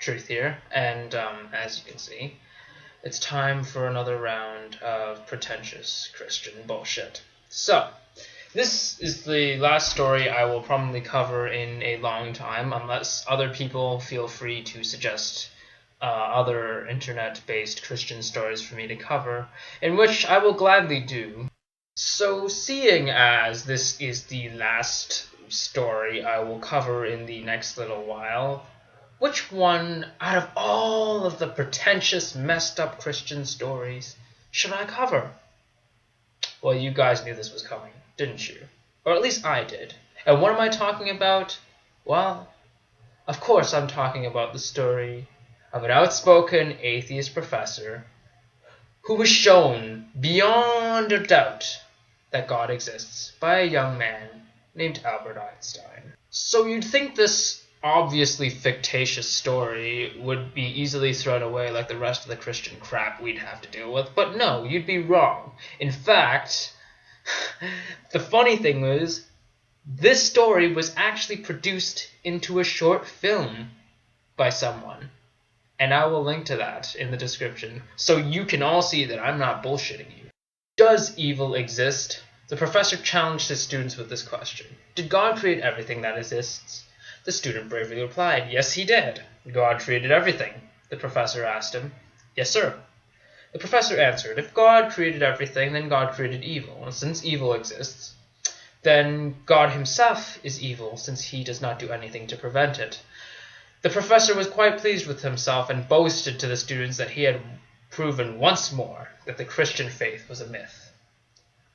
Truth here, and as you can see, it's time for another round of pretentious Christian bullshit. So, this is the last story I will probably cover in a long time, unless other people feel free to suggest other internet-based Christian stories for me to cover, in which I will gladly do. So, seeing as this is the last story I will cover in the next little while, which one out of all of the pretentious, messed up Christian stories should I cover? Well, you guys knew this was coming, didn't you? Or at least I did. And what am I talking about? Well, of course I'm talking about the story of an outspoken atheist professor who was shown beyond a doubt that God exists by a young man named Albert Einstein. So you'd think this obviously fictitious story would be easily thrown away like the rest of the Christian crap we'd have to deal with, but no, you'd be wrong. In fact, the funny thing was, this story was actually produced into a short film by someone. And I will link to that in the description, so you can all see that I'm not bullshitting you. Does evil exist? The professor challenged his students with this question. Did God create everything that exists? The student bravely replied, yes, he did. God created everything. The professor asked him. Yes, sir. The professor answered, if God created everything, then God created evil. And since evil exists, then God himself is evil, since he does not do anything to prevent it. The professor was quite pleased with himself and boasted to the students that he had proven once more that the Christian faith was a myth.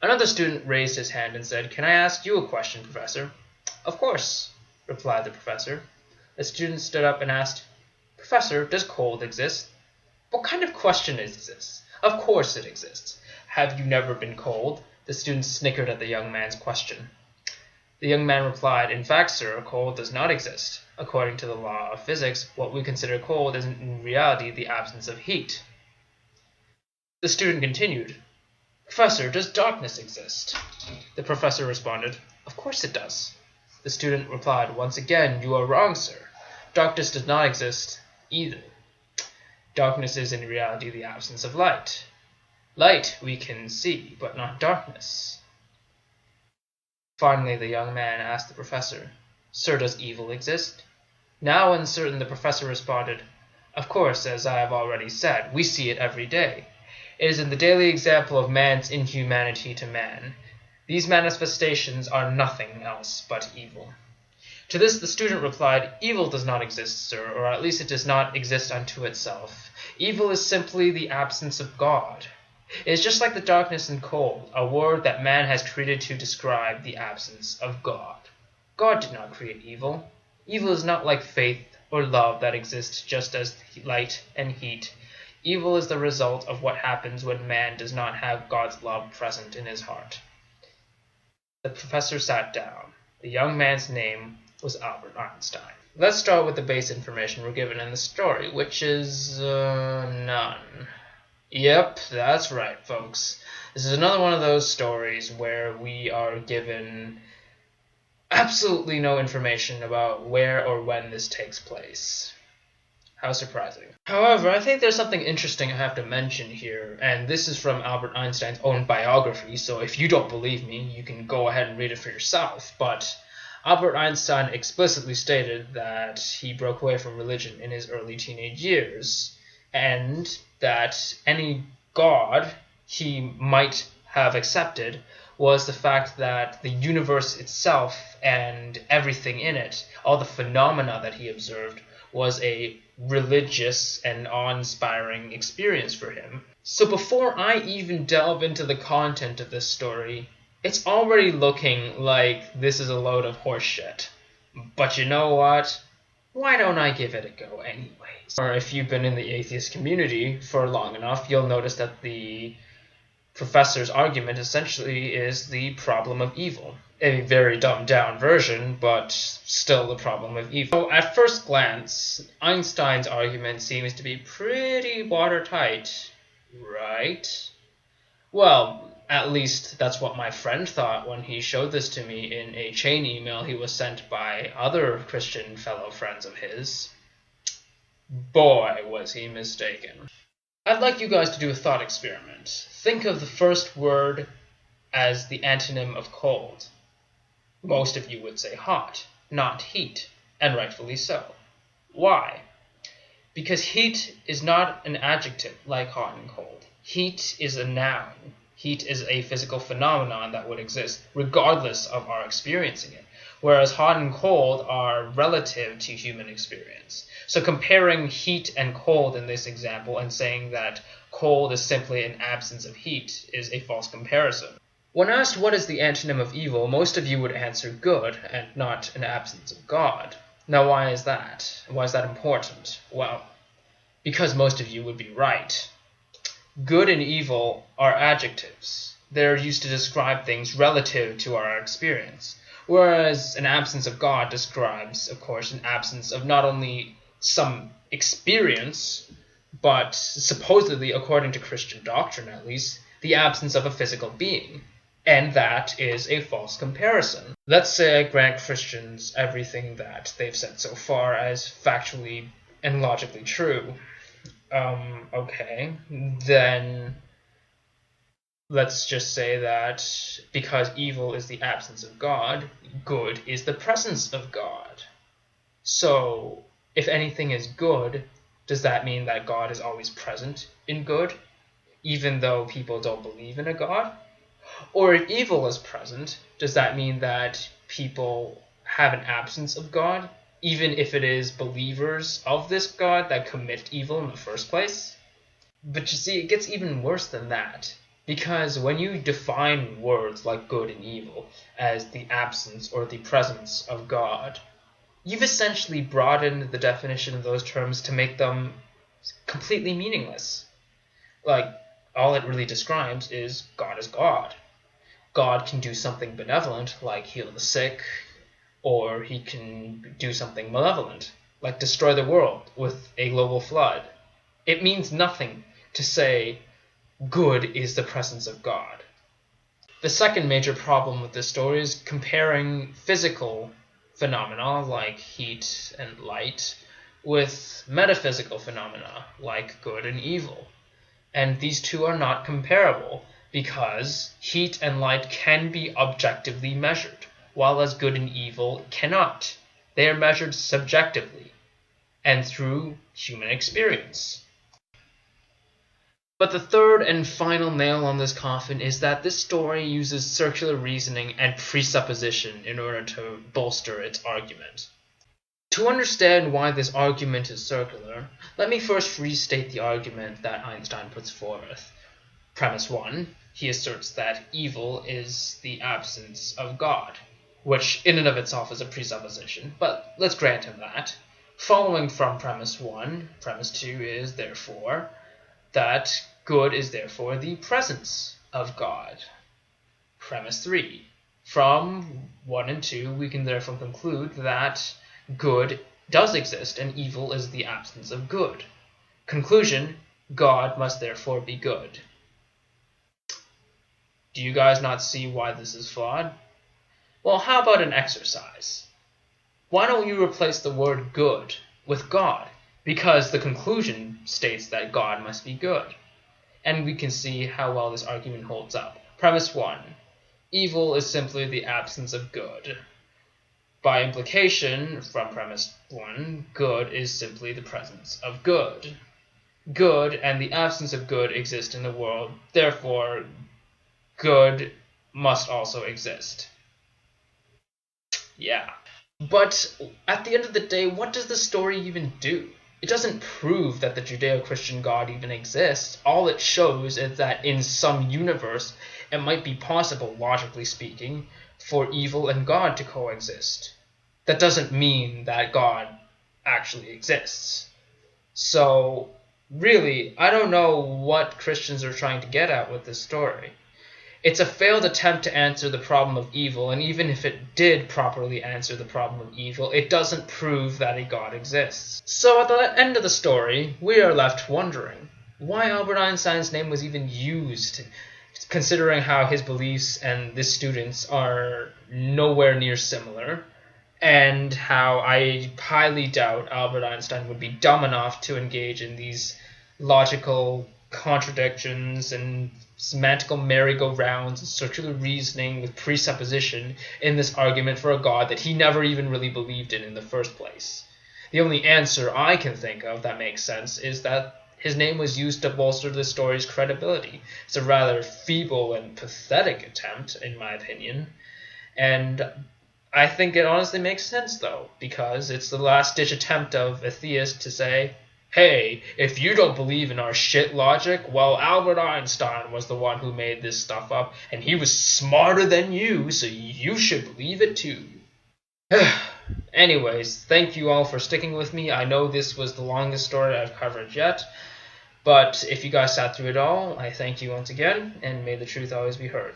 Another student raised his hand and said, can I ask you a question, Professor? Of course, replied the professor. The student stood up and asked, Professor, does cold exist? What kind of question is this? Of course it exists. Have you never been cold? The student snickered at the young man's question. The young man replied, in fact, sir, cold does not exist. According to the law of physics, what we consider cold is in reality the absence of heat. The student continued, Professor, does darkness exist? The professor responded, of course it does. The student replied, once again, you are wrong, sir. Darkness does not exist either. Darkness is in reality the absence of light. Light we can see, but not darkness. Finally, the young man asked the professor, Sir, does evil exist? Now uncertain, the professor responded, of course, as I have already said, we see it every day. It is in the daily example of man's inhumanity to man. These manifestations are nothing else but evil. To this the student replied, evil does not exist, sir, or at least it does not exist unto itself. Evil is simply the absence of God. It is just like the darkness and cold, a word that man has created to describe the absence of God. God did not create evil. Evil is not like faith or love that exists just as light and heat. Evil is the result of what happens when man does not have God's love present in his heart. The professor sat down. The young man's name was Albert Einstein. Let's start with the base information we're given in the story, which is none. Yep, that's right, folks. This is another one of those stories where we are given absolutely no information about where or when this takes place. How surprising. However, I think there's something interesting I have to mention here, and this is from Albert Einstein's own biography, so if you don't believe me, you can go ahead and read it for yourself. But Albert Einstein explicitly stated that he broke away from religion in his early teenage years, and that any God he might have accepted was the fact that the universe itself and everything in it, all the phenomena that he observed, was a religious and awe-inspiring experience for him. So before I even delve into the content of this story, it's already looking like this is a load of horseshit. But you know what? Why don't I give it a go anyways? Or if you've been in the atheist community for long enough, you'll notice that the professor's argument essentially is the problem of evil. A very dumbed down version, but still the problem of evil. So at first glance, Einstein's argument seems to be pretty watertight, right? Well, at least that's what my friend thought when he showed this to me in a chain email he was sent by other Christian fellow friends of his. Boy, was he mistaken. I'd like you guys to do a thought experiment. Think of the first word as the antonym of cold. Most of you would say hot, not heat, and rightfully so. Why? Because heat is not an adjective like hot and cold. Heat is a noun. Heat is a physical phenomenon that would exist regardless of our experiencing it, whereas hot and cold are relative to human experience. So comparing heat and cold in this example and saying that cold is simply an absence of heat is a false comparison. When asked what is the antonym of evil, most of you would answer good and not an absence of God. Now why is that? Why is that important? Well, because most of you would be right. Good and evil are adjectives. They're used to describe things relative to our experience, whereas an absence of God describes, of course, an absence of not only some experience, but supposedly, according to Christian doctrine at least, the absence of a physical being. And that is a false comparison. Let's say I grant Christians everything that they've said so far as factually and logically true. Okay, then let's just say that because evil is the absence of God, good is the presence of God. So, if anything is good, does that mean that God is always present in good, even though people don't believe in a God? Or if evil is present, does that mean that people have an absence of God, even if it is believers of this God that commit evil in the first place? But you see, it gets even worse than that. Because when you define words like good and evil as the absence or the presence of God, you've essentially broadened the definition of those terms to make them completely meaningless. Like, all it really describes is God is God. God can do something benevolent, like heal the sick, or he can do something malevolent, like destroy the world with a global flood. It means nothing to say good is the presence of God. The second major problem with this story is comparing physical phenomena like heat and light with metaphysical phenomena like good and evil. And these two are not comparable because heat and light can be objectively measured, while as good and evil cannot. They are measured subjectively and through human experience. But the third and final nail on this coffin is that this story uses circular reasoning and presupposition in order to bolster its argument. To understand why this argument is circular, let me first restate the argument that Einstein puts forth. Premise 1, he asserts that evil is the absence of God, which in and of itself is a presupposition, but let's grant him that. Following from premise 1, premise 2 is, therefore, that good is therefore the presence of God. Premise 3. From 1 and 2, we can therefore conclude that good does exist and evil is the absence of good. Conclusion, God must therefore be good. Do you guys not see why this is flawed? Well, how about an exercise? Why don't you replace the word good with God? Because the conclusion states that God must be good. And we can see how well this argument holds up. Premise 1. Evil is simply the absence of good. By implication, from premise 1, good is simply the presence of good. Good and the absence of good exist in the world, therefore, good must also exist. Yeah. But at the end of the day, what does the story even do? It doesn't prove that the Judeo-Christian God even exists. All it shows is that in some universe, it might be possible, logically speaking, for evil and God to coexist. That doesn't mean that God actually exists. So, really, I don't know what Christians are trying to get at with this story. It's a failed attempt to answer the problem of evil, and even if it did properly answer the problem of evil, it doesn't prove that a God exists. So at the end of the story, we are left wondering why Albert Einstein's name was even used, considering how his beliefs and the students are nowhere near similar, and how I highly doubt Albert Einstein would be dumb enough to engage in these logical contradictions and semantical merry-go-rounds and circular reasoning with presupposition in this argument for a God that he never even really believed in the first place. The only answer I can think of that makes sense is that his name was used to bolster the story's credibility. It's a rather feeble and pathetic attempt, in my opinion, and I think it honestly makes sense, though, because it's the last-ditch attempt of a theist to say, hey, if you don't believe in our shit logic, well, Albert Einstein was the one who made this stuff up, and he was smarter than you, so you should believe it too. Anyways, thank you all for sticking with me. I know this was the longest story I've covered yet, but if you guys sat through it all, I thank you once again, and may the truth always be heard.